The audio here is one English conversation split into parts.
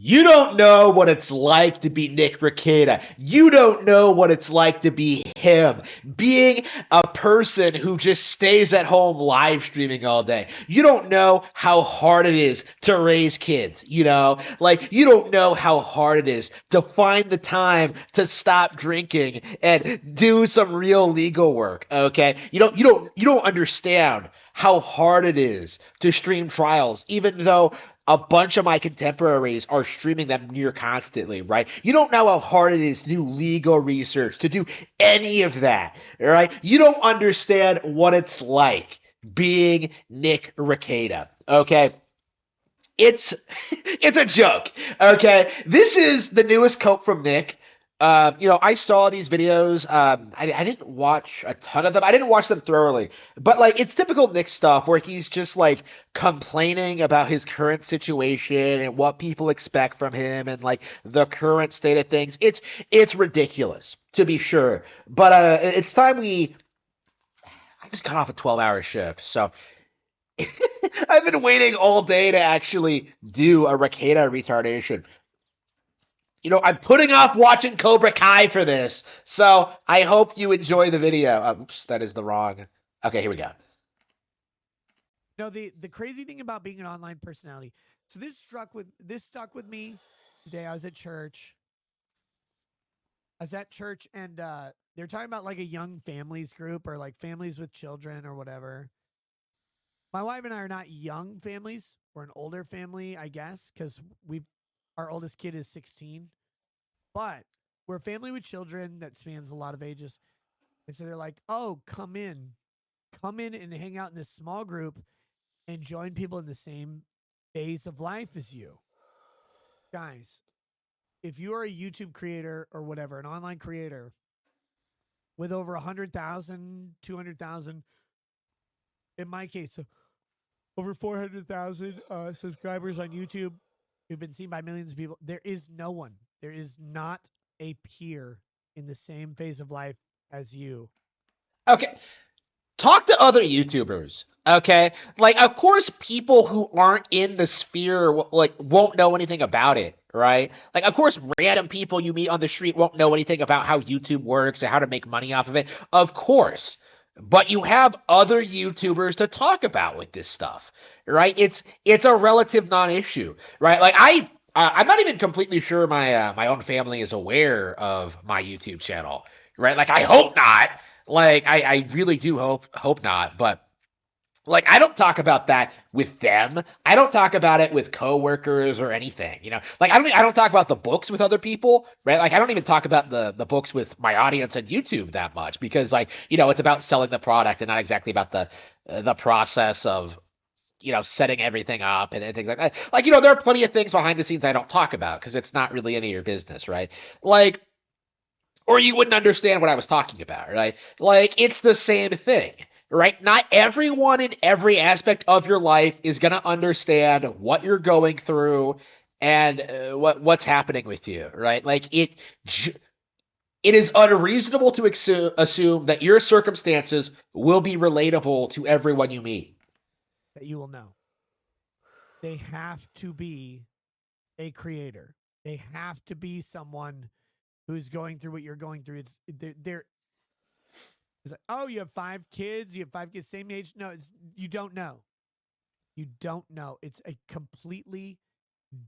You don't know what it's like to be Nick Rekieta. You don't know what it's like to be him. Being a person who just stays at home live streaming all day. You don't know how hard it is to raise kids, you know? Like, you don't know how hard it is to find the time to stop drinking and do some real legal work, okay? You don't understand how hard it is to stream trials, even though a bunch of my contemporaries are streaming them near constantly, right? You don't know how hard it is to do legal research, to do any of that, right? You don't understand what it's like being Nick Rekieta, okay? It's it's a joke, okay? This is the newest coat from Nick. I saw these videos. I didn't watch a ton of them. I didn't watch them thoroughly, but like it's typical Nick stuff where he's just like complaining about his current situation and what people expect from him and like the current state of things. It's ridiculous to be sure, but it's time we. I just got off a 12-hour shift, so I've been waiting all day to actually do a Rekieta retardation. I'm putting off watching Cobra Kai for this, so I hope you enjoy the video. Oops, that is the wrong. Okay, here we go. No, the crazy thing about being an online personality. So this stuck with me today. I was at church. And they're talking about like a young families group or like families with children or whatever. My wife and I are not young families. We're an older family, I guess, because our oldest kid is 16. But we're a family with children that spans a lot of ages. And so they're like, oh, come in and hang out in this small group and join people in the same phase of life as you. Guys, if you are a YouTube creator or whatever, an online creator with over 100,000, 200,000, in my case, over 400,000 subscribers on YouTube, who've been seen by millions of people, there is no one. There is not a peer in the same phase of life as you. Okay, talk to other YouTubers. Okay, like of course people who aren't in the sphere like won't know anything about it, right? Like of course random people you meet on the street won't know anything about how YouTube works and how to make money off of it. Of course. But you have other YouTubers to talk about with this stuff, right? It's a relative non-issue, right? Like I'm not even completely sure my own family is aware of my YouTube channel, right? Like I hope not. Like I really do hope not, but like I don't talk about that with them. I don't talk about it with coworkers or anything, Like I don't talk about the books with other people, right? Like I don't even talk about the books with my audience on YouTube that much because like, it's about selling the product and not exactly about the process of setting everything up and things like that. Like, there are plenty of things behind the scenes I don't talk about because it's not really any of your business, right? Like or you wouldn't understand what I was talking about, right? Like it's the same thing, right? Not everyone in every aspect of your life is going to understand what you're going through and what's happening with you, right? Like it is unreasonable to assume that your circumstances will be relatable to everyone you meet. That you will know. They have to be a creator. They have to be someone who's going through what you're going through. It's like, oh, you have 5 kids. You have 5 kids, same age. No, you don't know. You don't know. It's a completely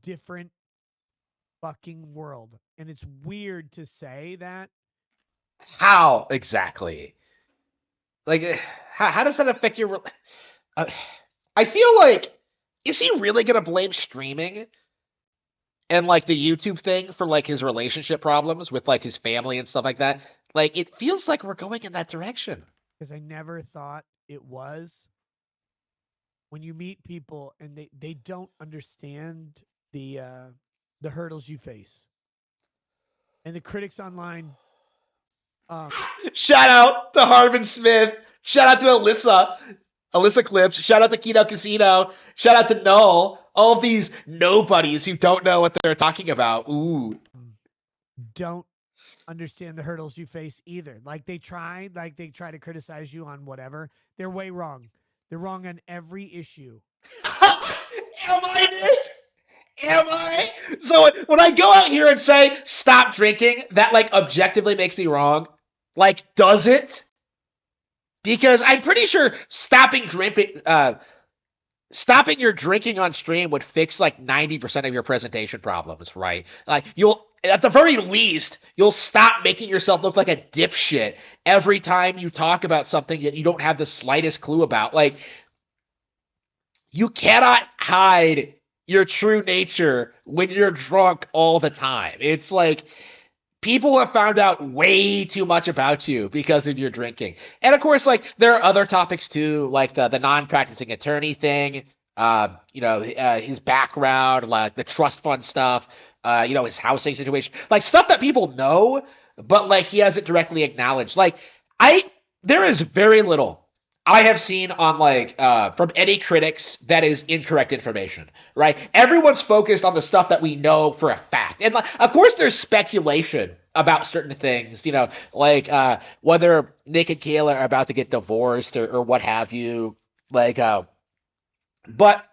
different fucking world, and it's weird to say that. How exactly? Like, how does that affect your? Uh, I feel like, is he really gonna blame streaming and like the YouTube thing for like his relationship problems with like his family and stuff like that? Like, it feels like we're going in that direction. Because I never thought it was. When you meet people and they don't understand the hurdles you face, and the critics online. Shout out to Harvin Smith. Shout out to Alyssa Clips. Shout out to Keto Casino. Shout out to Null. All of these nobodies who don't know what they're talking about. Ooh. Don't understand the hurdles you face either. Like they try to criticize you on whatever. They're way wrong. They're wrong on every issue. Am I, Nick? Am Am I? So when I go out here and say stop drinking, that like objectively makes me wrong. Like, does it? Because I'm pretty sure stopping your drinking on stream would fix like 90% of your presentation problems, right? Like you'll at the very least, you'll stop making yourself look like a dipshit every time you talk about something that you don't have the slightest clue about. Like you cannot hide your true nature when you're drunk all the time. It's like people have found out way too much about you because of your drinking. And of course, like there are other topics too, like the non-practicing attorney thing, his background, like the trust fund stuff, his housing situation, like stuff that people know, but like he hasn't directly acknowledged. Like I there is very little I have seen on like from any critics that is incorrect information, right? Everyone's focused on the stuff that we know for a fact. And like, of course there's speculation about certain things, like whether Nick and Kayla are about to get divorced or what have you. Like but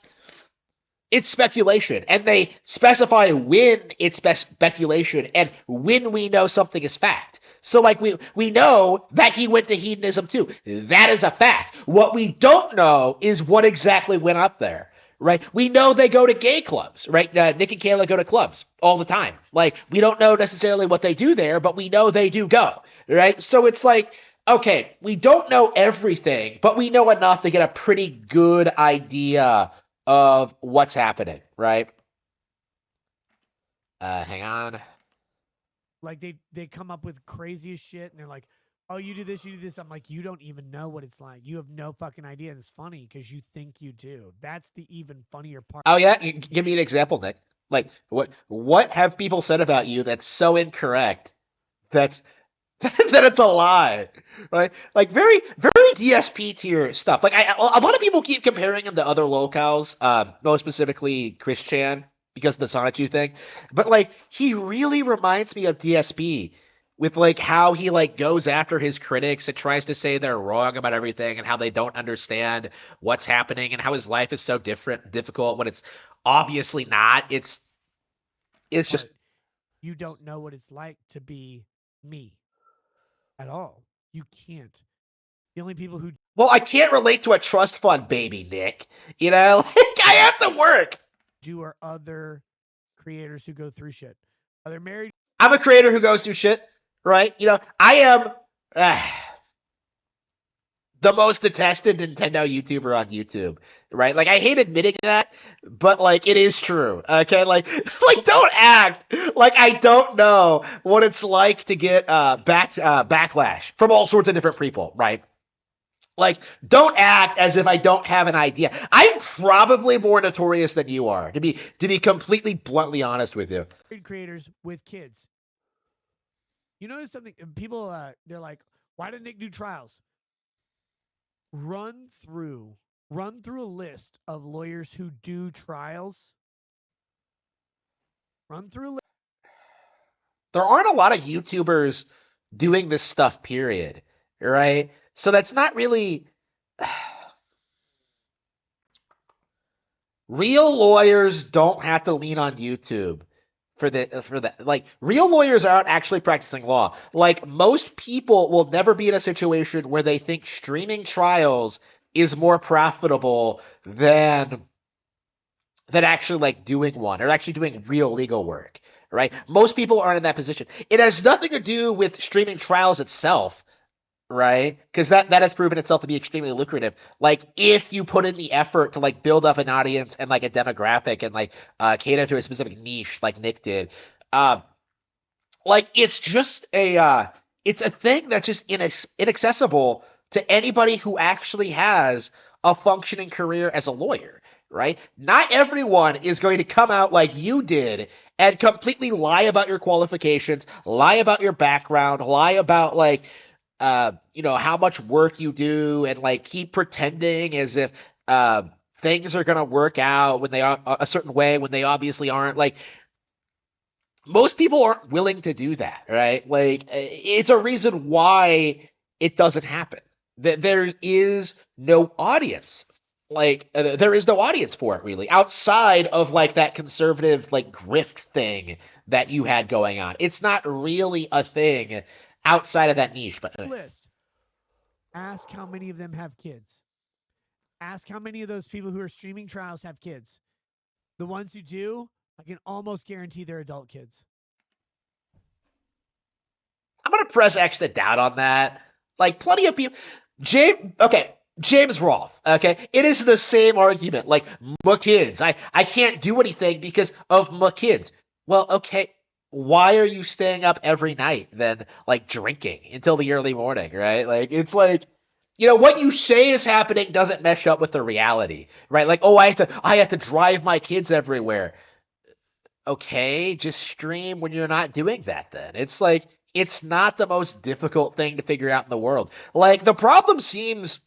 it's speculation, and they specify when it's speculation and when we know something is fact. So, like, we know that he went to hedonism too. That is a fact. What we don't know is what exactly went up there, right? We know they go to gay clubs, right? Nick and Kayla go to clubs all the time. Like, we don't know necessarily what they do there, but we know they do go, right? So it's like, okay, we don't know everything, but we know enough to get a pretty good idea of what's happening, right? Hang on. Like they come up with craziest shit, and they're like, "Oh, you do this, you do this." I'm like, "You don't even know what it's like. You have no fucking idea." And it's funny because you think you do. That's the even funnier part. Oh yeah, give me an example, Nick. Like what have people said about you that's so incorrect that's that it's a lie, right? Like very very DSP tier stuff. Like a lot of people keep comparing him to other locals, most specifically Chris Chan because of the Sonichu thing. But like he really reminds me of DSP with like how he like goes after his critics and tries to say they're wrong about everything and how they don't understand what's happening and how his life is so difficult when it's obviously not. It's just You don't know what it's like to be me at all. You can't. The only people who well, I can't relate to a trust fund baby, Nick. Like I have to work. do are other creators who go through shit. Are they married? I'm a creator who goes through shit, right? I am the most detested Nintendo YouTuber on YouTube, right? Like I hate admitting that, but like it is true. Okay, like don't act like I don't know what it's like to get backlash from all sorts of different people, right? Like, don't act as if I don't have an idea. I'm probably more notorious than you are, to be completely bluntly honest with you. Creators with kids. You notice something? People, they're like, "Why did Nick do trials?" Run through a list of lawyers who do trials. Run through a list. There aren't a lot of YouTubers doing this stuff, period. Right? So that's not really real lawyers don't have to lean on YouTube for the like real lawyers aren't actually practicing law. Like most people will never be in a situation where they think streaming trials is more profitable than actually like doing one or actually doing real legal work, right? Most people aren't in that position. It has nothing to do with streaming trials itself, right? Because that has proven itself to be extremely lucrative. Like if you put in the effort to like build up an audience and like a demographic and like cater to a specific niche, like Nick did, uh, like it's a thing that's just inaccessible to anybody who actually has a functioning career as a lawyer, right? Not everyone is going to come out like you did and completely lie about your qualifications, lie about your background, lie about like how much work you do and like keep pretending as if things are gonna work out when they are a certain way when they obviously aren't. Like most people aren't willing to do that, right? Like it's a reason why it doesn't happen. That there is no audience Like there is no audience for it really outside of like that conservative like grift thing that you had going on. It's not really a thing outside of that niche. But List. Ask how many of them have kids. Ask how many of those people who are streaming trials have kids. The ones who do, I can almost guarantee they're adult kids. I'm gonna press X to doubt on that. Like plenty of people, James Rolfe. Okay, it is the same argument. Like my kids, I can't do anything because of my kids. Well, okay, why are you staying up every night then, like drinking until the early morning, right? Like it's like. What you say is happening doesn't mesh up with the reality, right? Like, oh, I have to drive my kids everywhere. Okay, just stream when you're not doing that then. It's like it's not the most difficult thing to figure out in the world. Like the problem seems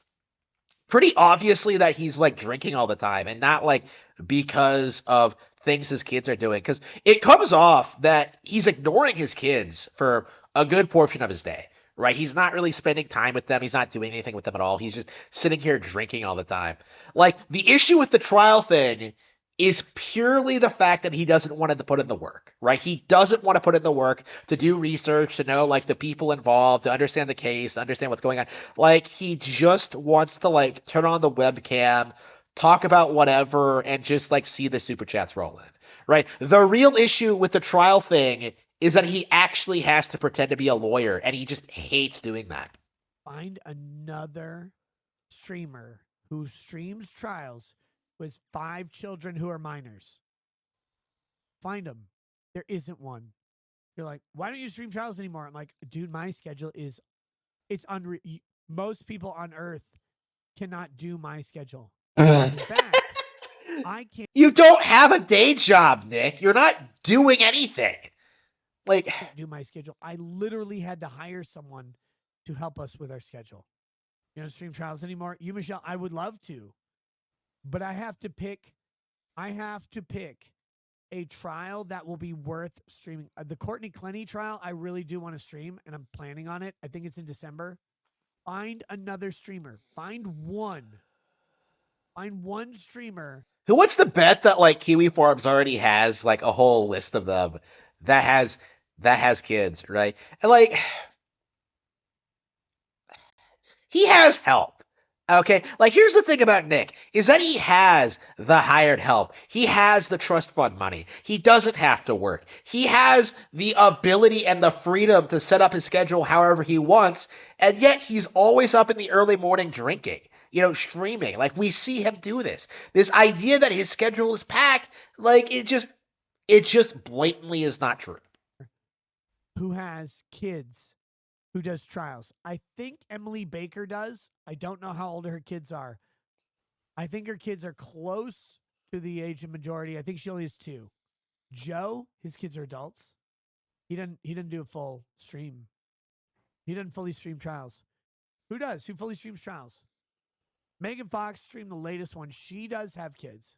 pretty obviously that he's like drinking all the time and not like because of things his kids are doing because it comes off that he's ignoring his kids for a good portion of his day, right? He's not really spending time with them. He's not doing anything with them at all. He's just sitting here drinking all the time. Like the issue with the trial thing is purely the fact that he doesn't want to put in the work, right? He doesn't want to put in the work to do research, to know like the people involved, to understand the case, to understand what's going on. Like he just wants to like turn on the webcam, talk about whatever, and just like see the super chats roll in, right? The real issue with the trial thing is that he actually has to pretend to be a lawyer, and he just hates doing that. Find another streamer who streams trials with 5 children who are minors. Find them. There isn't one. You're like, why don't you stream trials anymore? I'm like, dude, my schedule is it's unreal. Most people on Earth cannot do my schedule. In fact, I can't You don't have a day job, Nick. You're not doing anything. Like, do my schedule. I literally had to hire someone to help us with our schedule. You know, stream trials anymore. You, Michelle, I would love to, but I have to pick. I have to pick a trial that will be worth streaming. The Courtney Clenny trial, I really do want to stream, and I'm planning on it. I think it's in December. Find another streamer. Find one. Find one streamer. what's the bet that like Kiwi Farms already has like a whole list of them that has kids, right? And like he has help. Okay, like here's the thing about Nick is that he has the hired help. He has the trust fund money. He doesn't have to work. He has the ability and the freedom to set up his schedule however he wants, and yet he's always up in the early morning drinking, streaming. Like we see him do this. This idea that his schedule is packed, like it just blatantly is not true. Who has kids who does trials. I think Emily Baker does. I don't know how old her kids are. I think her kids are close to the age of majority. I think she only has 2. Joe, his kids are adults. He didn't do a full stream. He doesn't fully stream trials. Who does? Who fully streams trials? Megan Fox streamed the latest one. She does have kids.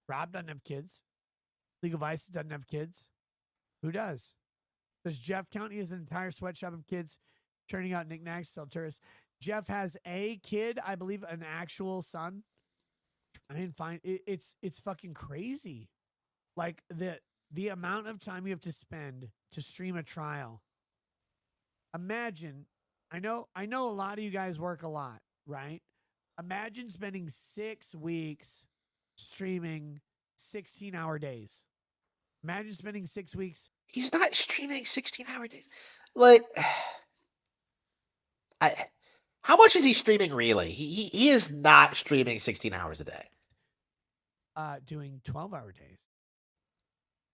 Rob doesn't have kids. League of Ice doesn't have kids. Who does? Does Jeff count? He has an entire sweatshop of kids turning out knickknacks, sell tourists. Jeff has a kid, I believe, an actual son. I didn't find it, it's fucking crazy. Like the amount of time you have to spend to stream a trial. Imagine, I know a lot of you guys work a lot, right? Imagine spending 6 weeks streaming 16-hour days. Imagine spending 6 weeks. He's not streaming 16-hour days. Like, how much is he streaming really? He is not streaming 16 hours a day. Doing 12-hour days,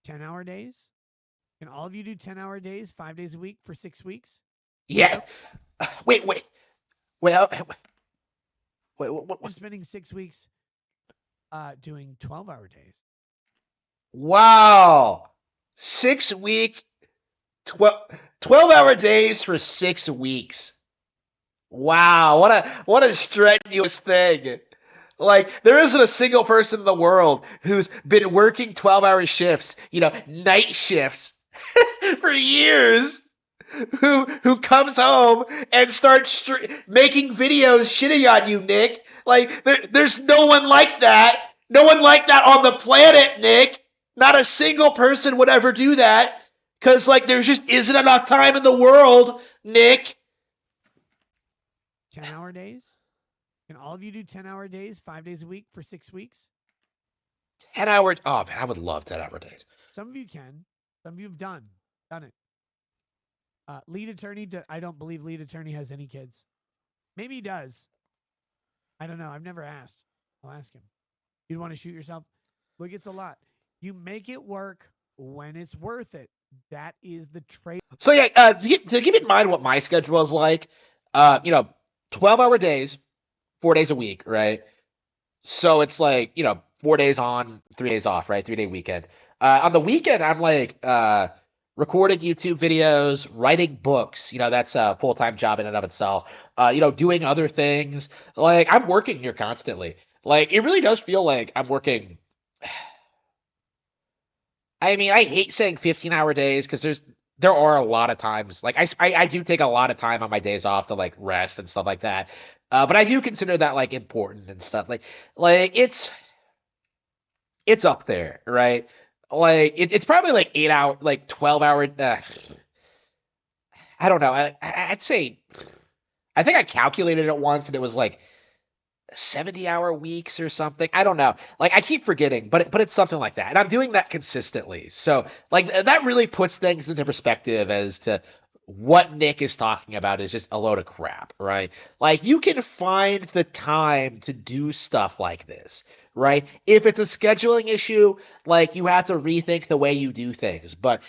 10-hour days. Can all of you do 10-hour days, 5 days a week for 6 weeks? Yeah. Wait. Well, wait. You're spending 6 weeks doing 12-hour days. Wow. 6 week, 12-hour days for 6 weeks. Wow. What a strenuous thing. Like, there isn't a single person in the world who's been working 12-hour shifts, night shifts for years, who comes home and starts making videos shitting on you, Nick. Like there's no one like that. No one like that on the planet, Nick. Not a single person would ever do that because like there just isn't enough time in the world, Nick. 10-hour days? Can all of you do 10-hour days, 5 days a week for 6 weeks? 10 hour. Oh man, I would love 10 hour days. Some of you can. Some of you have done it. Lead attorney. I don't believe lead attorney has any kids. Maybe he does. I don't know. I've never asked. I'll ask him. You'd want to shoot yourself? Look, it's a lot. You make it work when it's worth it. That is the trade. So yeah, to keep in mind what my schedule is like, 12-hour days, 4 days a week, right? So it's like, 4 days on, 3 days off, right? 3-day weekend. On the weekend, I'm like recording YouTube videos, writing books. That's a full-time job in and of itself. Doing other things. Like I'm working here constantly. Like it really does feel like I'm working. I mean, I hate saying 15-hour days because there are a lot of times like I do take a lot of time on my days off to like rest and stuff like that. But I do consider that like important and stuff. Like it's up there, right? Like it's probably like 8 hour, like 12 hour. I don't know. I'd say I think I calculated it once and it was like 70-hour weeks or something. I don't know. Like I keep forgetting, but it's something like that. And I'm doing that consistently. So like that really puts things into perspective as to what Nick is talking about is just a load of crap, right? Like you can find the time to do stuff like this, right? If it's a scheduling issue, like you have to rethink the way you do things. But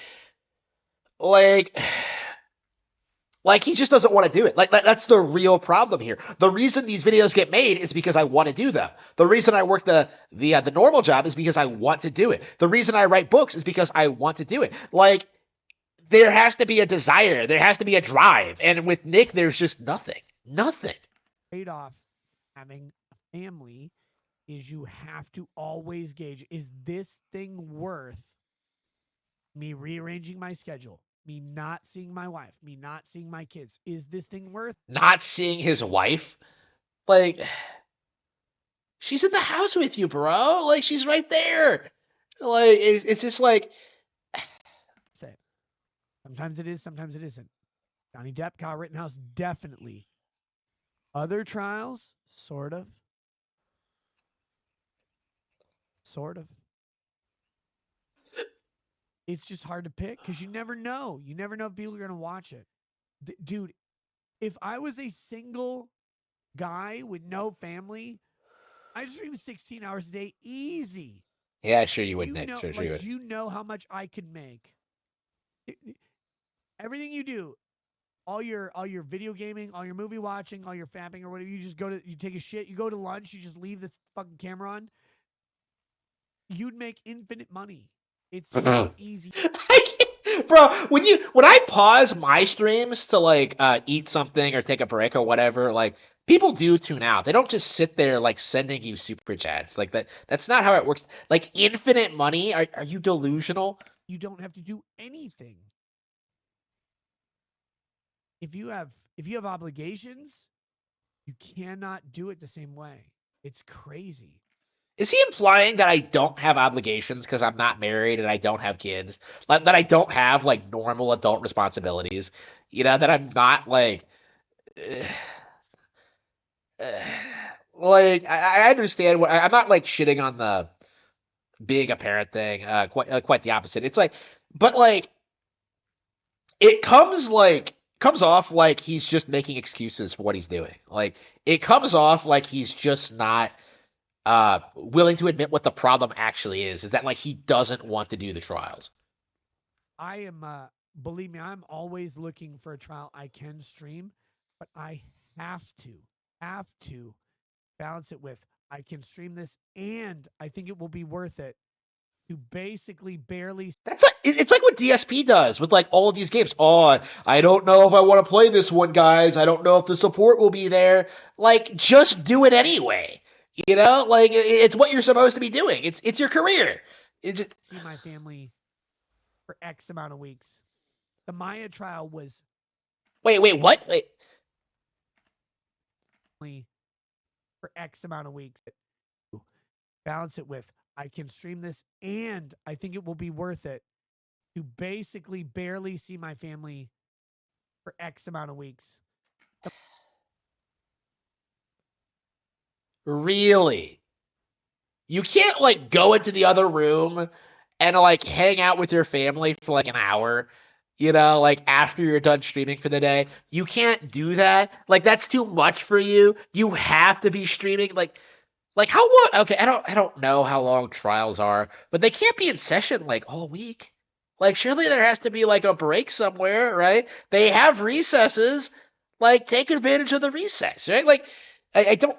like like he just doesn't want to do it. Like that's the real problem here. The reason these videos get made is because I want to do them. The reason I work the normal job is because I want to do it. The reason I write books is because I want to do it. Like there has to be a desire. There has to be a drive. And with Nick, there's just nothing. Nothing. Trade off having a family is you have to always gauge, is this thing worth me rearranging my schedule? Me not seeing my wife, me not seeing my kids. Is this thing worth Not seeing his wife? Like she's in the house with you, bro. Like she's right there. Like it's just like it? Sometimes it is, sometimes it isn't. Johnny Depp, Kyle Rittenhouse, definitely. Other trials, sort of. Sort of. It's just hard to pick because you never know. You never know if people are going to watch it. Dude, if I was a single guy with no family, I stream 16 hours a day easy. yeah, sure you would, Do you Nick. know, Sure you like, would. do you know how much I could make? Everything you do, all your video gaming, all your movie watching, all your fapping or whatever, you take a shit, you go to lunch, you just leave this fucking camera on. You'd make infinite money. It's so easy. Bro, when I pause my streams to like eat something or take a break or whatever, like people do tune out. They don't just sit there like sending you super chats. Like that's not how it works. Like infinite money? Are you delusional? You don't have to do anything. If you have obligations, you cannot do it the same way. It's crazy. Is he implying that I don't have obligations because I'm not married and I don't have kids? Like that I don't have like normal adult responsibilities? That I'm not like like I understand what I'm not like shitting on the being a parent thing. Quite the opposite. It's like, but like it comes off like he's just making excuses for what he's doing. Like it comes off like he's just not willing to admit what the problem actually is. Is that like he doesn't want to do the trials? I am believe me, I'm always looking for a trial I can stream, but I have to balance it with I can stream this and I think it will be worth it to basically barely. That's like it's like what DSP does with like all of these games. Oh, I don't know if I want to play this one, guys. I don't know if the support will be there. Like, just do it anyway. Like it's what you're supposed to be doing. It's your career. It just, see my family for X amount of weeks. The Maya trial was Wait, what? Wait. only for X amount of weeks. Balance it with, I can stream this and I think it will be worth it to basically barely see my family for X amount of weeks. Really? You can't like go into the other room and like hang out with your family for like an hour, you know, like after you're done streaming for the day. You can't do that. Like that's too much for you. You have to be streaming like how long? Okay, I don't know how long trials are, but they can't be in session like all week. Like surely there has to be like a break somewhere, right? They have recesses. Like take advantage of the recess, right? Like I don't.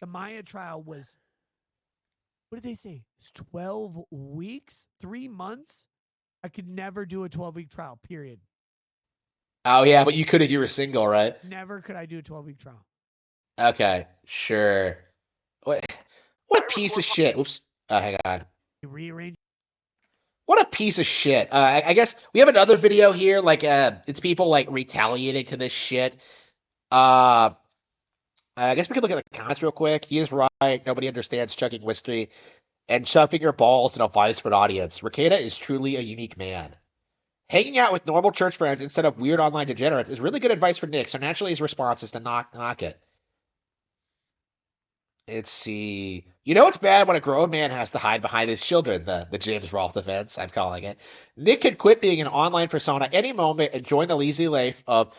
The Maya trial was, what did they say? It's 12 weeks, 3 months. I could never do a 12-week trial, period. Oh yeah, but you could if you were single, right? Never could I do a 12-week trial. Okay, sure. What a piece of shit. Oops. Hang on. You rearrange. What a piece of shit. I guess we have another video here. Like, it's people like retaliating to this shit. Uh, I guess we can look at the comments real quick. He is right. Nobody understands chugging whiskey and shoving your balls in a vice for an audience. Rekieta is truly a unique man. Hanging out with normal church friends instead of weird online degenerates is really good advice for Nick. So naturally, his response is to knock it. Let's see. You know it's bad when a grown man has to hide behind his children, the James Rolfe defense, I'm calling it. Nick could quit being an online persona any moment and join the lazy life of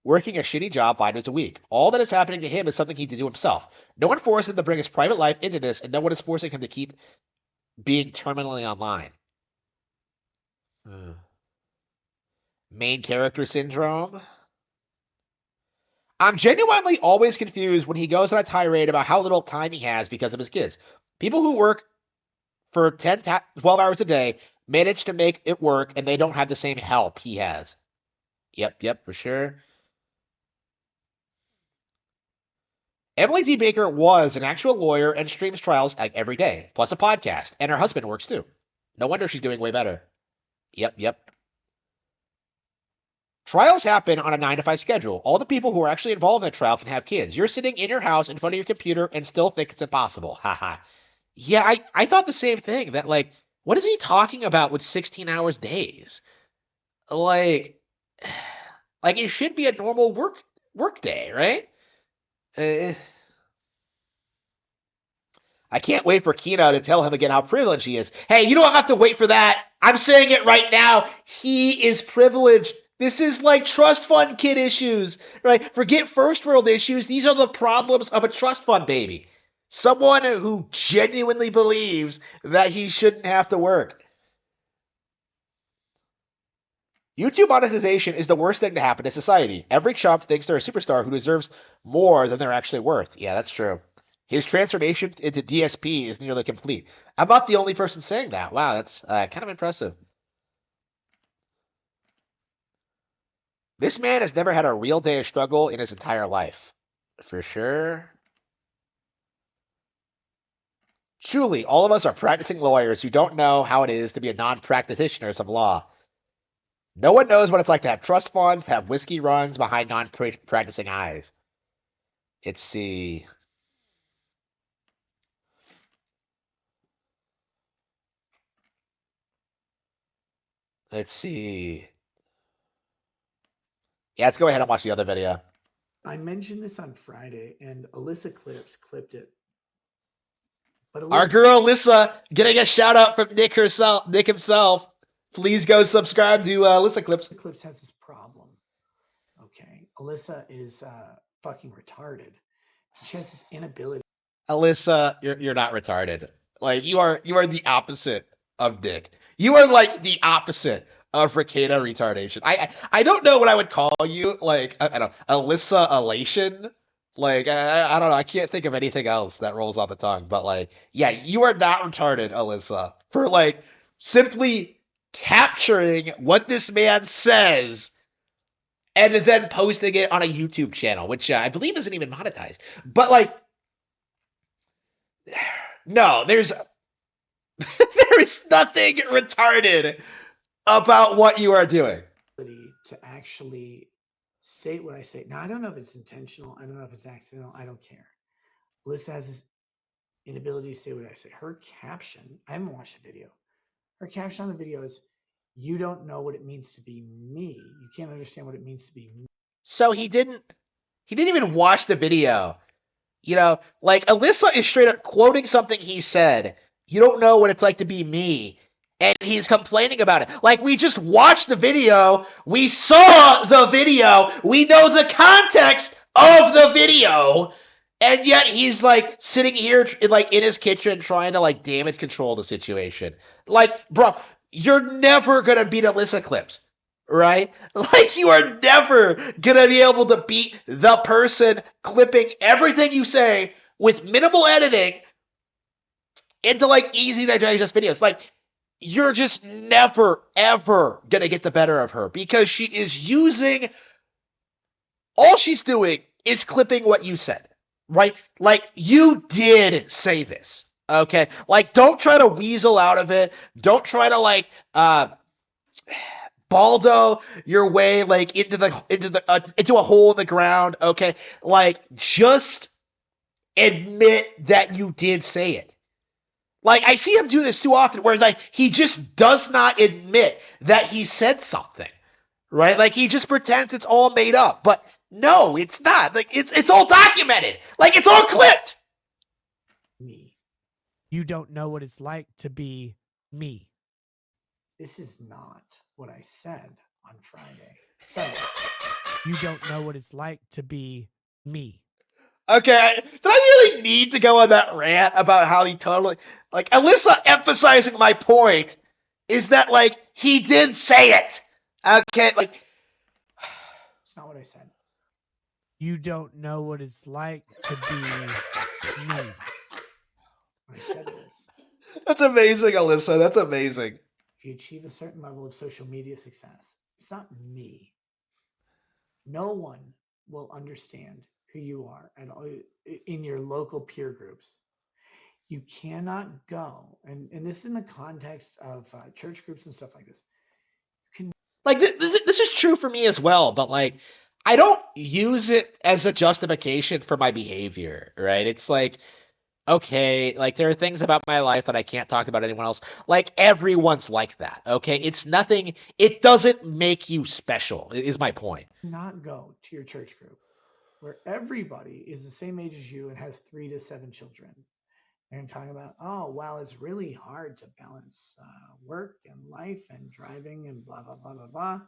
working a shitty job 5 days a week. All that is happening to him is something he did to himself. No one forced him to bring his private life into this, and no one is forcing him to keep being terminally online. Uh, Main character syndrome. I'm genuinely always confused when he goes on a tirade about how little time he has because of his kids. People who work for 12 hours a day manage to make it work and they don't have the same help he has. Yep, for sure. Emily D. Baker was an actual lawyer and streams trials like every day, plus a podcast, and her husband works too. No wonder she's doing way better. Yep. Trials happen on a 9 to 5 schedule. All the people who are actually involved in a trial can have kids. You're sitting in your house in front of your computer and still think it's impossible. Haha. Yeah, I thought the same thing. That like, what is he talking about with 16 hours days? Like, like it should be a normal work day, right? Uh, I can't wait for Kino to tell him again how privileged he is. Hey, you don't have to wait for that. I'm saying it right now. He is privileged. This is like trust fund kid issues, right? Forget first world issues. These are the problems of a trust fund baby. Someone who genuinely believes that he shouldn't have to work. YouTube monetization is the worst thing to happen to society. Every chump thinks they're a superstar who deserves more than they're actually worth. Yeah, that's true. His transformation into DSP is nearly complete. I'm not the only person saying that. Wow, that's kind of impressive. This man has never had a real day of struggle in his entire life. For sure. Truly, all of us are practicing lawyers who don't know how it is to be a non-practitioners of law. No one knows what it's like to have trust funds, to have whiskey runs behind non-practicing eyes. Let's see. Let's see. Yeah, let's go ahead and watch the other video. I mentioned this on Friday, and Alyssa Clips clipped it. But Our girl Alyssa getting a shout out from Nick himself. Please go subscribe to Alyssa Clips. Clips has this problem. Okay, Alyssa is fucking retarded. She has this inability. Alyssa, you're not retarded. Like you are the opposite of Nick. You are like the opposite of Rekieta retardation. I don't know what I would call you. Like I don't know, Alyssa elation. Like I don't know. I can't think of anything else that rolls off the tongue. But like, yeah, you are not retarded, Alyssa, for like simply capturing what this man says and then posting it on a YouTube channel, which I believe isn't even monetized. But like, no, there's there is nothing retarded about what you are doing. to actually state what I say. Now, I don't know if it's intentional. I don't know if it's accidental. I don't care. Alyssa has this inability to say what I say. Her caption, I haven't watched the video. Her caption on the video is, "You don't know what it means to be me. You can't understand what it means to be me." So he didn't even watch the video. You know, like Alyssa is straight up quoting something he said. You don't know what it's like to be me. And he's complaining about it. Like, we just watched the video. We saw the video. We know the context of the video. And yet he's like sitting here like in his kitchen trying to like damage control the situation. Like, bro, you're never going to beat Alyssa Clips, right? Like, you are never gonna be able to beat the person clipping everything you say with minimal editing into like easy to digest videos. Like, you're just never ever gonna get the better of her because she is using all she's doing is clipping what you said, right? Like, you did say this, okay? Like, don't try to weasel out of it. Don't try to like Baldo your way like into a hole in the ground, okay? Like, just admit that you did say it. Like, I see him do this too often where like he just does not admit that he said something, right? Like, he just pretends it's all made up, but no, it's not. Like, it's all documented. Like, it's all clipped. Me. You don't know what it's like to be me. This is not what I said on Friday. Sunday. You don't know what it's like to be me. Okay, did I really need to go on that rant about how he totally like Alyssa emphasizing my point is that like he did say it. Okay, like it's not what I said. You don't know what it's like to be me. What I said is, that's amazing, Alyssa. That's amazing. If you achieve a certain level of social media success, it's not me. No one will understand who you are and in your local peer groups. You cannot go, and this is in the context of church groups and stuff like this. Like, this is true for me as well, but like, I don't use it as a justification for my behavior, right? It's like, okay, like there are things about my life that I can't talk about anyone else. Like, everyone's like that, okay? It's nothing, it doesn't make you special, is my point. Not go to your church group where everybody is the same age as you and has 3 to 7 children. And talking about, oh, wow, it's really hard to balance work and life and driving and blah, blah, blah, blah, blah.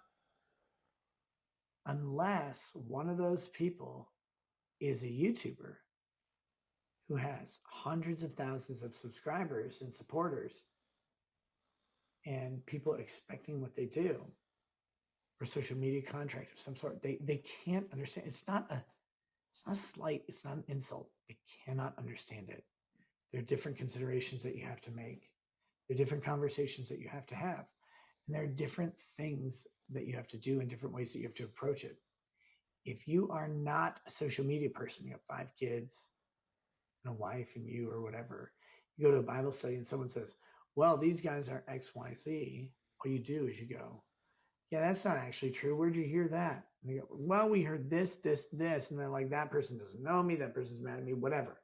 Unless one of those people is a YouTuber who has hundreds of thousands of subscribers and supporters and people expecting what they do or social media contract of some sort. They can't understand. It's not a slight, it's not an insult. They cannot understand it. There are different considerations that you have to make. There are different conversations that you have to have. And there are different things that you have to do and different ways that you have to approach it. If you are not a social media person, you have 5 kids and a wife and you or whatever, you go to a Bible study and someone says, well, these guys are X, Y, Z. All you do is you go, yeah, that's not actually true. Where'd you hear that? And they go, well, we heard this, this, this. And they're like, that person doesn't know me. That person's mad at me, whatever.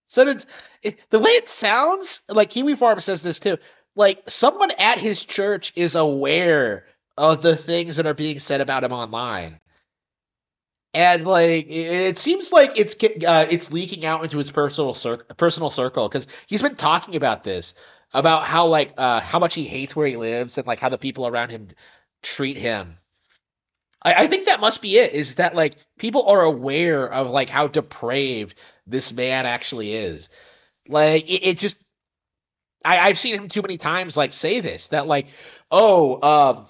So the way it sounds, like Kiwi Farm says this too, like someone at his church is aware of the things that are being said about him online. And like it seems like it's leaking out into his personal circle because he's been talking about this about how like how much he hates where he lives and like how the people around him treat him. I think that must be it. Is that like people are aware of like how depraved this man actually is. Like it just I've seen him too many times like say this that like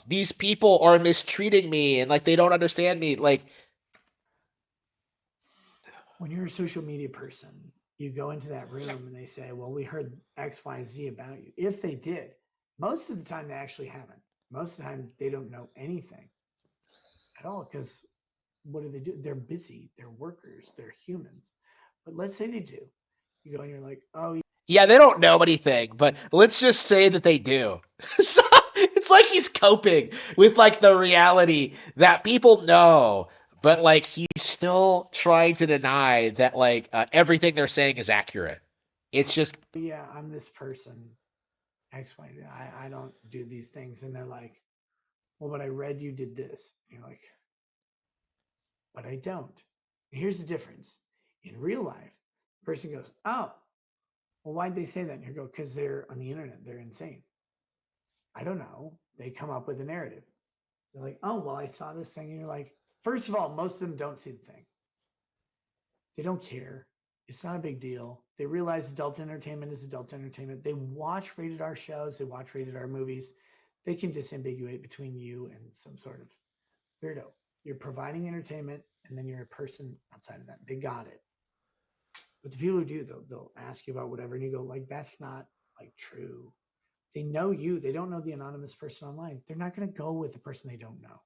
these people are mistreating me and like they don't understand me like. When you're a social media person, you go into that room and they say, well, we heard X, Y, Z about you. If they did, most of the time they actually haven't. Most of the time they don't know anything at all because what do they do? They're busy. They're workers. They're humans. But let's say they do. You go and you're like, oh, Yeah, they don't know anything, but let's just say that they do. So It's like he's coping with like the reality that people know, but like he's still trying to deny that like everything they're saying is accurate. It's just Yeah, I'm this person, X, Y, Z. I don't do these things. And they're like, well, but I read you did this. And you're like, but I don't. And here's the difference. In real life, the person goes, oh, well, why'd they say that? And you go, because they're on the internet. They're insane. I don't know. They come up with a narrative. They're like, oh, well, I saw this thing. And you're like, first of all, most of them don't see the thing. They don't care. It's not a big deal. They realize adult entertainment is adult entertainment. They watch rated R shows, they watch rated R movies. They can disambiguate between you and some sort of weirdo. You're providing entertainment, and then you're a person outside of that. They got it. But the people who do, they'll ask you about whatever, and you go, like, that's not like true. They know you. They don't know the anonymous person online. They're not going to go with the person they don't know.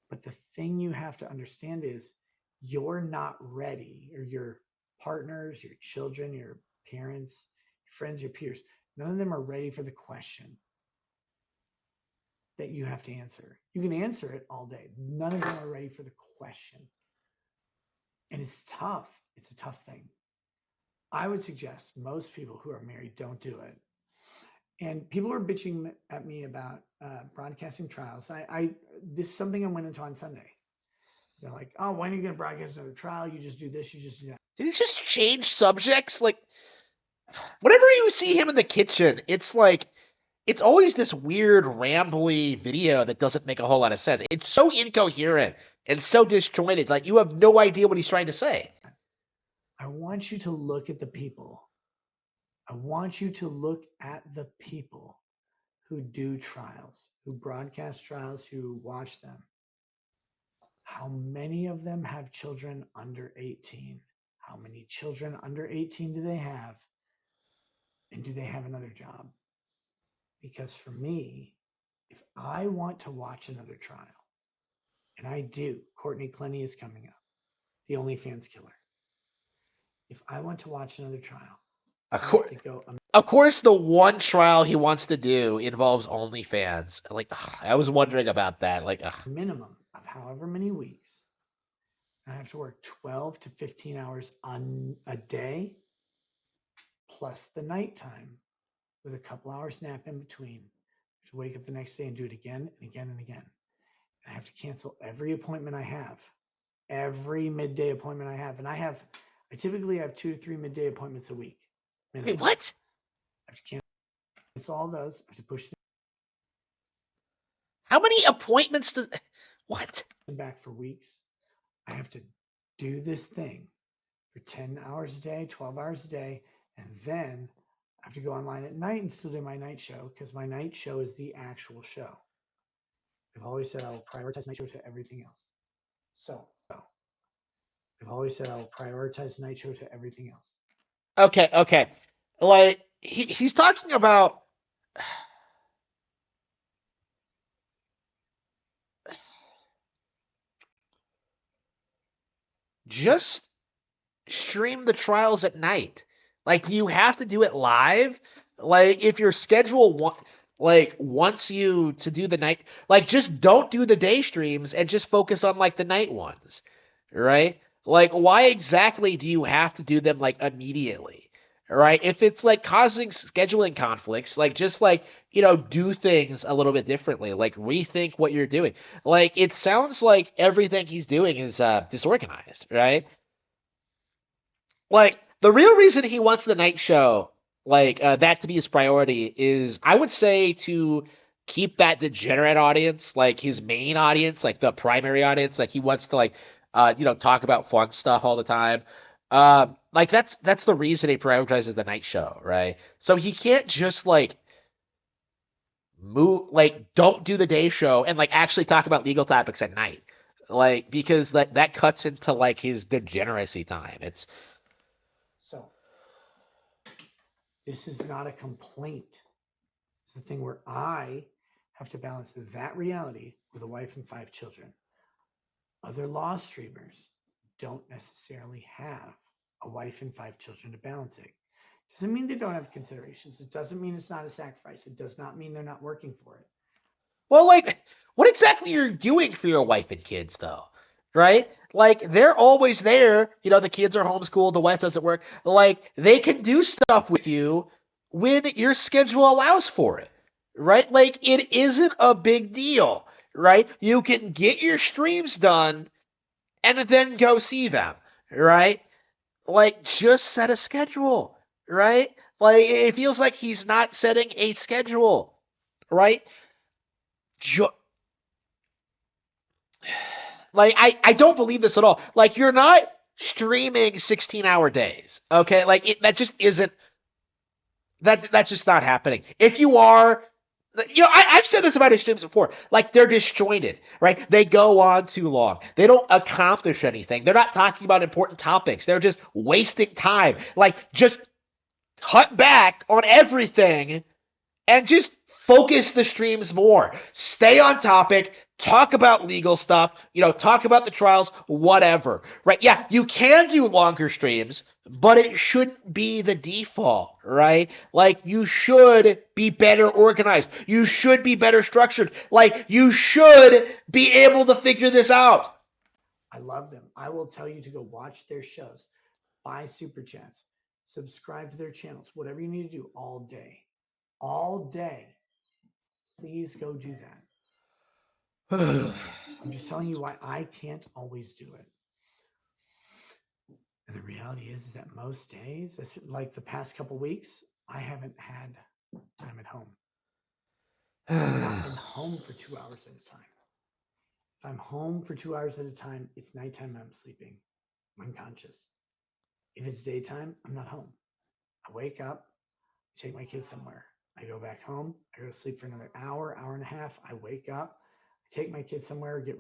But the thing you have to understand is you're not ready, or your partners, your children, your parents, your friends, your peers, none of them are ready for the question that you have to answer. You can answer it all day. None of them are ready for the question. And it's tough. It's a tough thing. I would suggest most people who are married don't do it. And people are bitching at me about broadcasting trials. This is something I went into on Sunday. They're like, oh, when are you going to broadcast another trial? You just do this, you just do that. did he just change subjects? Like whenever you see him in the kitchen, it's like it's always this weird rambly video that doesn't make a whole lot of sense. It's so incoherent and so disjointed. Like you have no idea what he's trying to say. I want you to look at the people. I want you to look at the people who do trials, who broadcast trials, who watch them. How many of them have children under 18? How many children under 18 do they have? And do they have another job? Because for me, if I want to watch another trial, and I do, Courtney Clenny is coming up, the OnlyFans killer. If I want to watch another trial, Of I have course, to go of course, the one trial he wants to do involves OnlyFans. Like I was wondering about that. Like minimum of however many weeks. I have to work 12 to 15 hours on a day, plus the nighttime with a couple hours nap in between. I have to wake up the next day and do it again and again and again. And I have to cancel every appointment I have, every midday appointment I have. And I typically have 2 to 3 midday appointments a week. Minimum. wait, what? I have to cancel all those. I have to push How many appointments does? What? them back for weeks. I have to do this thing for 10 hours a day, 12 hours a day, and then I have to go online at night and still do my night show, because my night show is the actual show. I've always said I will prioritize night show to everything else. So I've always said I will prioritize night show to everything else. Okay, okay. Like he's talking about just stream the trials at night. Like you have to do it live. Like if your schedule like wants you to do the night, like just don't do the day streams and just focus on like the night ones, right? Like why exactly do you have to do them like immediately? Right? If it's like causing scheduling conflicts, like just like, do things a little bit differently, like rethink what you're doing. Like it sounds like everything he's doing is disorganized, right? Like the real reason he wants the night show, like that to be his priority, is I would say to keep that degenerate audience, like his main audience, like the primary audience, like he wants to like, talk about fun stuff all the time. Like that's the reason he prioritizes the night show, right? So he can't just like move, like don't do the day show and like actually talk about legal topics at night, like because that cuts into like his degeneracy time. It's So this is not a complaint. It's the thing where I have to balance that reality with a wife and 5 children. Other law streamers don't necessarily have a wife and 5 children to balance it. Doesn't mean they don't have considerations. It doesn't mean it's not a sacrifice. It does not mean they're not working for it. Well, like, what exactly are you doing for your wife and kids, though? Right? Like, they're always there. You know, the kids are homeschooled, the wife doesn't work. Like, they can do stuff with you when your schedule allows for it. Right? Like, it isn't a big deal. Right? You can get your streams done and then go see them. Right? Like, just set a schedule. Right? Like, it feels like he's not setting a schedule. Right? Ju- Like I don't believe this at all. Like you're not streaming 16-hour days. Okay? Like that just isn't that's just not happening. If you are I've said this about his streams before. Like they're disjointed, right? They go on too long. They don't accomplish anything. They're not talking about important topics. They're just wasting time. Like just cut back on everything and just focus the streams more. Stay on topic, talk about legal stuff, talk about the trials, whatever. Right? Yeah, you can do longer streams, but it shouldn't be the default, right? Like you should be better organized. You should be better structured. Like you should be able to figure this out. I love them. I will tell you to go watch their shows, buy super chats, subscribe to their channels, whatever you need to do all day. All day. Please go do that. I'm just telling you why I can't always do it. And the reality is that most days, like the past couple weeks, I haven't had time at home. I've not been home for 2 hours at a time. If I'm home for 2 hours at a time, it's nighttime and I'm sleeping. I'm unconscious. If it's daytime, I'm not home. I wake up, take my kids somewhere. I go back home. I go to sleep for another hour, hour and a half. I wake up, I take my kids somewhere, get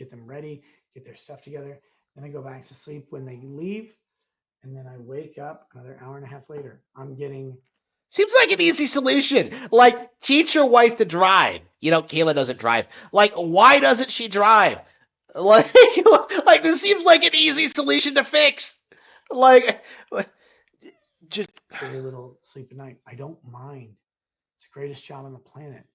them ready, get their stuff together. Then I go back to sleep when they leave. And then I wake up another hour and a half later. I'm getting. Seems like an easy solution. Like, teach your wife to drive. Kayla doesn't drive. Like, why doesn't she drive? Like, like this seems like an easy solution to fix. Like, just Very little sleep at night. I don't mind. It's the greatest job on the planet,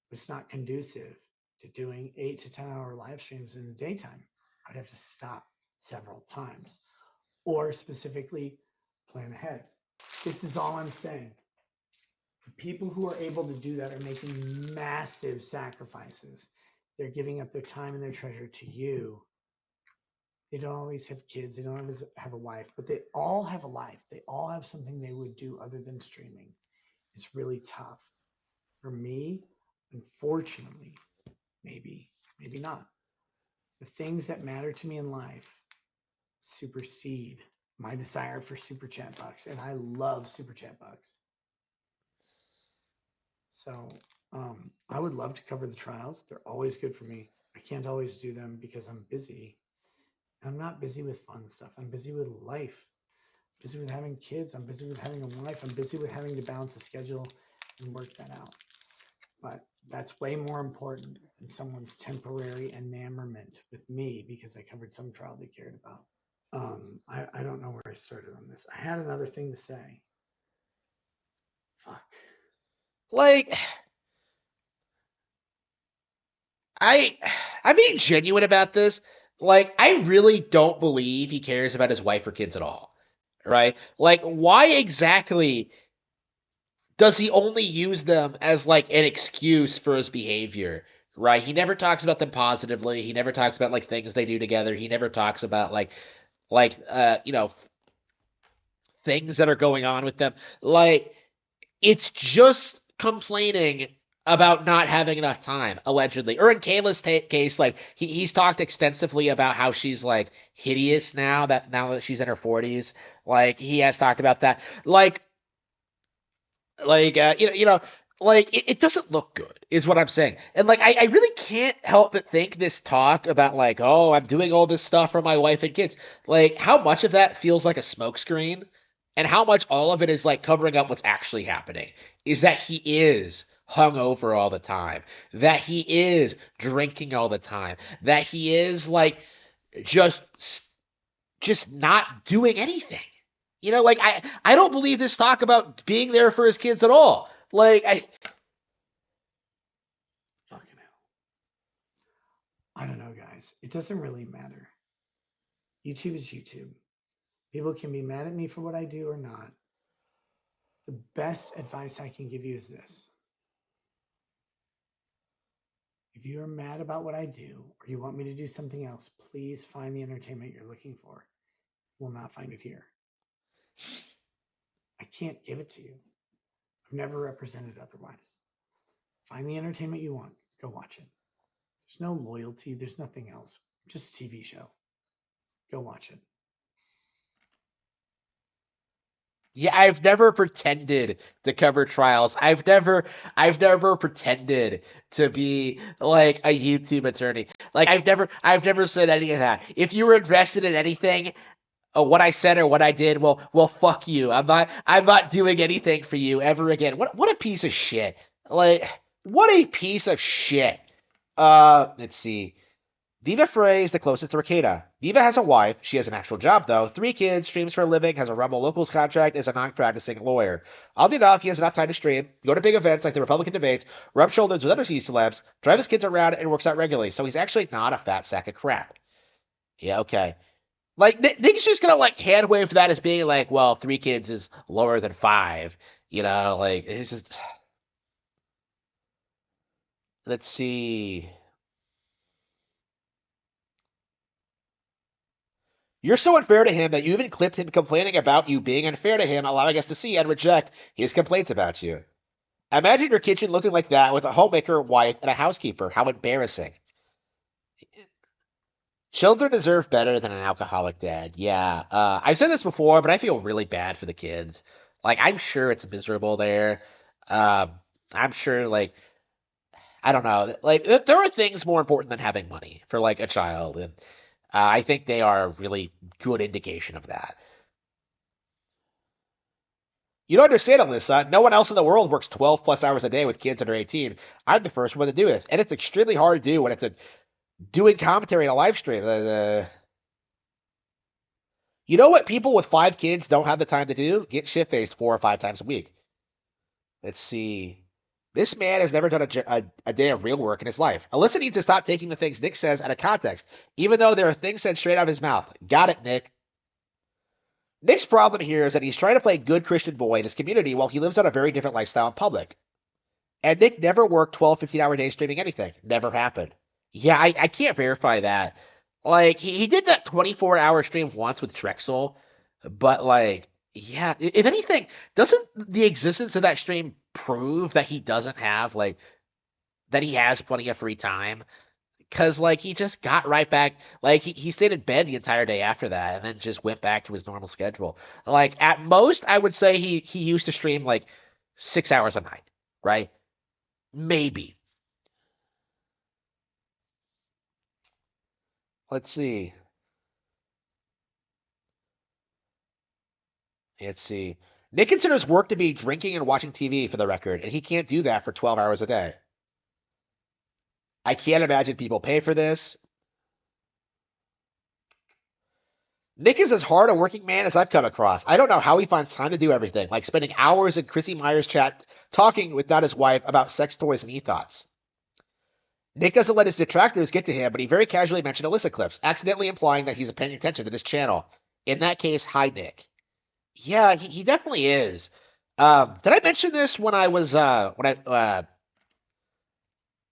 but it's not conducive to doing 8 to 10 hour live streams in the daytime. I'd have to stop several times or specifically plan ahead. This is all I'm saying. The people who are able to do that are making massive sacrifices. They're giving up their time and their treasure to you. They don't always have kids. They don't always have a wife, but they all have a life. They all have something they would do other than streaming. It's really tough. For me, unfortunately, maybe not. The things that matter to me in life supersede my desire for super chat bucks, and I love super chat bucks. So I would love to cover the trials. They're always good for me. I can't always do them because I'm busy. And I'm not busy with fun stuff. I'm busy with life. I'm busy with having kids. I'm busy with having a life. I'm busy with having to balance the schedule and work that out. But that's way more important than someone's temporary enamorment with me because I covered some trial they cared about. I don't know where I started on this. I had another thing to say. Fuck. like, I'm being genuine about this. Like, I really don't believe he cares about his wife or kids at all. Right? Like, why exactly does he only use them as like an excuse for his behavior? Right? He never talks about them positively. He never talks about like things they do together. He never talks about things that are going on with them. Like it's just complaining about not having enough time, allegedly. Or in Kayla's case, like he's talked extensively about how she's like hideous now that she's in her 40s. Like he has talked about that. Like it doesn't look good is what I'm saying. And like I really can't help but think this talk about like, oh, I'm doing all this stuff for my wife and kids, like how much of that feels like a smokescreen and how much all of it is like covering up what's actually happening is that he is hungover all the time, that he is drinking all the time, that he is like just just not doing anything. Like I don't believe this talk about being there for his kids at all. Like I Fucking know, guys. It doesn't really matter. YouTube is YouTube. People can be mad at me for what I do or not. The best advice I can give you is this. If you are mad about what I do or you want me to do something else, please find the entertainment you're looking for. You will not find it here. I can't give it to you. I've never represented otherwise. Find the entertainment you want. Go watch it. There's no loyalty. There's nothing else. Just a TV show. Go watch it. Yeah, I've never pretended to cover trials. I've never pretended to be like a YouTube attorney. Like I've never said any of that. If you were invested in anything, what I said or what I did, well, fuck you. I'm not doing anything for you ever again. What a piece of shit. Like, what a piece of shit. Let's see. Viva Frey is the closest to Rekieta. Viva has a wife. She has an actual job, though. 3 kids, streams for a living, has a Rumble Locals contract, is a non-practicing lawyer. Oddly enough, he has enough time to stream, go to big events like the Republican debates, rub shoulders with other C celebs, drive his kids around, and works out regularly. So he's actually not a fat sack of crap. Yeah, okay. Like, Nick's just gonna, like, hand wave that as being like, well, 3 kids is lower than 5. You know, like, it's just... Let's see... You're so unfair to him that you even clipped him complaining about you being unfair to him, allowing us to see and reject his complaints about you. Imagine your kitchen looking like that with a homemaker, wife, and a housekeeper. How embarrassing. Children deserve better than an alcoholic dad. Yeah, I've said this before, but I feel really bad for the kids. Like, I'm sure it's miserable there. Um, I'm sure, like, I don't know. Like, there are things more important than having money for, like, a child, and I think they are a really good indication of that. You don't understand, Alyssa. No one else in the world works 12 plus hours a day with kids under 18. I'm the first one to do it. And it's extremely hard to do when it's doing commentary on a live stream. You know what people with 5 kids don't have the time to do? Get shit-faced 4 or 5 times a week. Let's see. This man has never done a day of real work in his life. Alyssa needs to stop taking the things Nick says out of context, even though there are things said straight out of his mouth. Got it, Nick. Nick's problem here is that he's trying to play a good Christian boy in his community while he lives out a very different lifestyle in public. And Nick never worked 12, 15-hour days streaming anything. Never happened. Yeah, I can't verify that. Like, he did that 24-hour stream once with Drexel, but, like, yeah, if anything, doesn't the existence of that stream prove that he doesn't have, like, that he has plenty of free time? Because, like, he just got right back. Like, he stayed in bed the entire day after that and then just went back to his normal schedule. Like, at most, I would say he used to stream, like, 6 hours a night, right? Maybe. Let's see. Let's see. Nick considers work to be drinking and watching TV for the record, and he can't do that for 12 hours a day. I can't imagine people pay for this. Nick is as hard a working man as I've come across. I don't know how he finds time to do everything, like spending hours in Chrissy Meyer's chat talking with not his wife about sex toys and e-thoughts. Nick doesn't let his detractors get to him, but he very casually mentioned Alyssa clips, accidentally implying that he's paying attention to this channel. In that case, hi, Nick. Yeah, he definitely is. Did I mention this when I was when I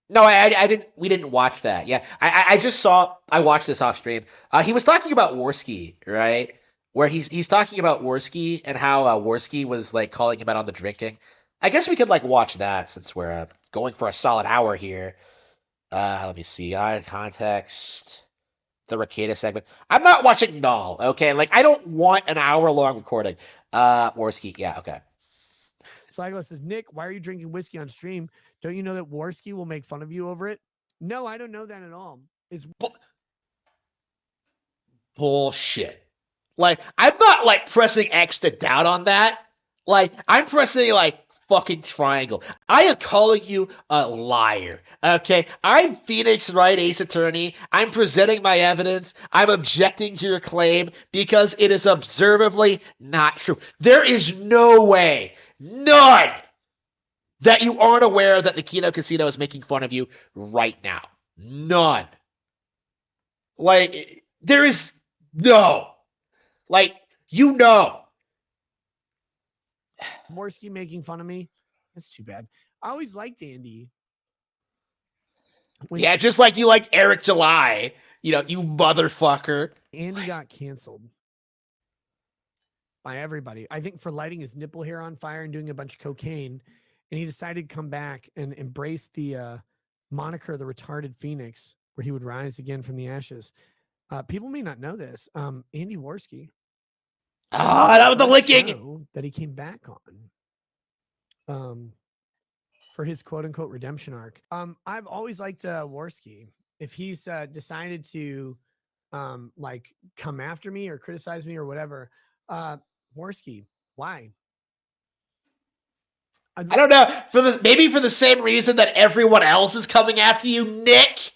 no, I didn't. We didn't watch that. Yeah, I just saw. I watched this off stream. He was talking about Worski, right? Where he's talking about Worski and how Worski was like calling him out on the drinking. I guess we could like watch that since we're going for a solid hour here. Let me see. Context. The Rekieta segment. I'm not watching Null. Okay, like I don't want an hour long recording. Worski. Yeah. Okay. Sligo says, Nick, why are you drinking whiskey on stream? Don't you know that Warski will make fun of you over it? No, I don't know that at all. Is Bullshit. Like, I'm not like pressing X to doubt on that. Like, I'm pressing like fucking triangle. I am calling you a liar. Okay? I'm Phoenix Wright Ace Attorney. I'm presenting my evidence. I'm objecting to your claim because it is observably not true. There is no way, none, that you aren't aware that the Kino Casino is making fun of you right now. None. Like, there is no, like, you know. Morsky making fun of me. That's too bad. I always liked Andy. Yeah, just like you liked Eric July, you motherfucker. Andy got canceled by everybody. I think for lighting his nipple hair on fire and doing a bunch of cocaine, and he decided to come back and embrace the moniker the retarded phoenix, where he would rise again from the ashes. People may not know this. Andy Worski. That was the licking. Show that he came back on. For his quote unquote redemption arc. I've always liked Worski. If he's decided to like come after me or criticize me or whatever, Worski, why? I don't know. Maybe for the same reason that everyone else is coming after you, Nick.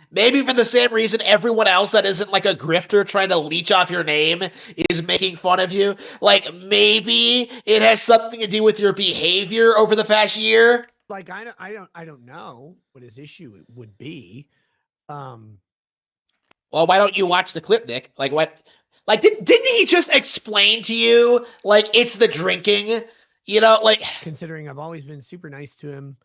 Maybe for the same reason everyone else that isn't like a grifter trying to leech off your name is making fun of you. Like, maybe it has something to do with your behavior over the past year. Like, I don't know what his issue would be. Well, why don't you watch the clip, Nick? Like, what? Like, didn't he just explain to you, like, it's the drinking? Like, considering I've always been super nice to him,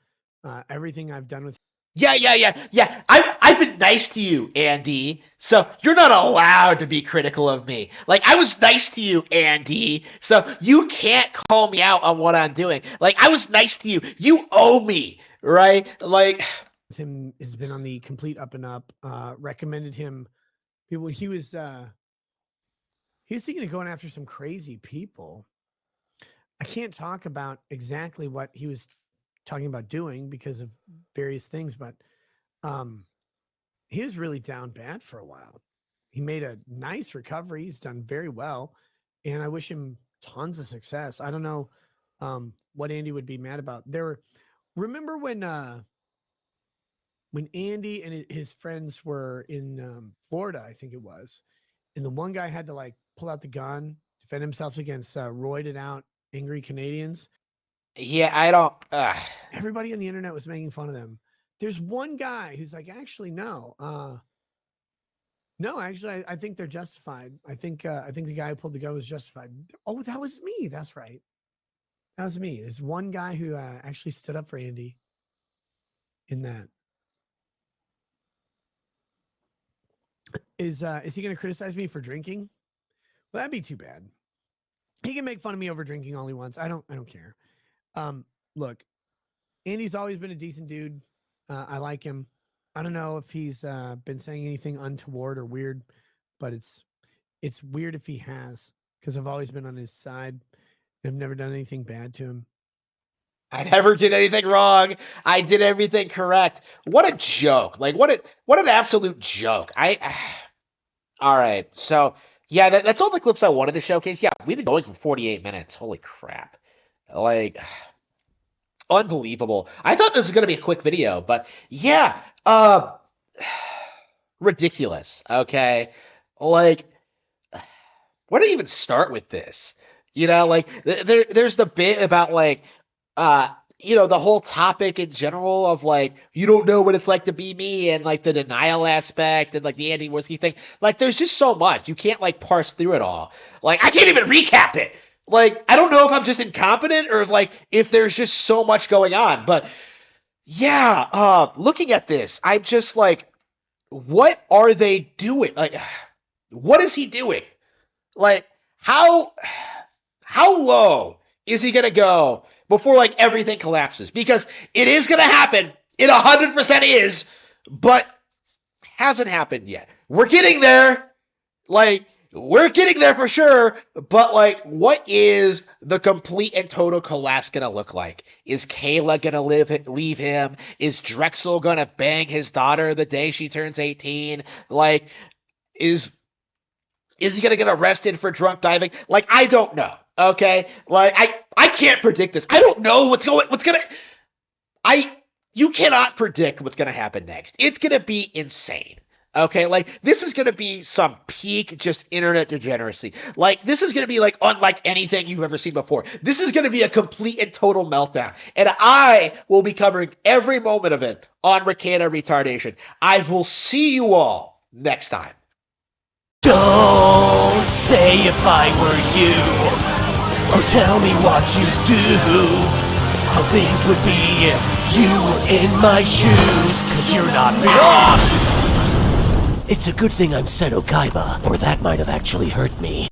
everything I've done with yeah. I've been nice to you, Andy. So you're not allowed to be critical of me. Like, I was nice to you, Andy. So you can't call me out on what I'm doing. Like, I was nice to you. You owe me, right? Like, him has been on the complete up and up. Recommended him. People he was thinking of going after some crazy people. I can't talk about exactly what he was talking about doing because of various things, but he was really down bad for a while. He made a nice recovery. He's done very well, and I wish him tons of success. I don't know what Andy would be mad about. Remember when Andy and his friends were in Florida, I think it was, and the one guy had to like pull out the gun, defend himself against roided out angry Canadians. yeah, I don't. Everybody on the internet was making fun of them. There's one guy who's like, actually, no, actually, I think they're justified. I think the guy who pulled the gun was justified. Oh, that was me. That's right. That was me. There's one guy who actually stood up for Andy in that. Is he going to criticize me for drinking? Well, that'd be too bad. He can make fun of me over drinking all he wants. I don't care. Look, Andy's always been a decent dude. I like him. I don't know if he's been saying anything untoward or weird, but it's weird if he has, because I've always been on his side. I've never done anything bad to him. I never did anything wrong. I did everything correct. What a joke! Like, what an absolute joke. All right. So yeah, that's all the clips I wanted to showcase. Yeah, we've been going for 48 minutes. Holy crap! Like, unbelievable. I thought this was gonna be a quick video, but yeah, ridiculous. Okay, like, where do you even start with this? Like, there's the bit about like, uh, the whole topic in general of like, you don't know what it's like to be me, and like the denial aspect and like the Andy Worski thing. Like, there's just so much. You can't like parse through it all. Like, I can't even recap it. Like, I don't know if I'm just incompetent or if there's just so much going on. But yeah, looking at this, I'm just like, what are they doing? Like, what is he doing? Like, how low is he gonna go before like everything collapses? Because it is gonna happen. It 100% is, but hasn't happened yet. We're getting there. Like, we're getting there for sure. But like, what is the complete and total collapse gonna look like? Is Kayla gonna leave him? Is Drexel gonna bang his daughter the day she turns 18? Like, is he gonna get arrested for drunk driving? Like, I don't know. Okay, like I can't predict this. I don't know you cannot predict what's gonna happen next. It's gonna be insane. Okay, like, this is gonna be some peak just internet degeneracy. Like, this is gonna be like unlike anything you've ever seen before. This is gonna be a complete and total meltdown, and I will be covering every moment of it on Rekieta Retardation. I will see you all next time. Don't say if I were you, or tell me what you'd do, how things would be if you were in my shoes, 'cause you're not me. It's a good thing I'm Seto Kaiba, or that might have actually hurt me.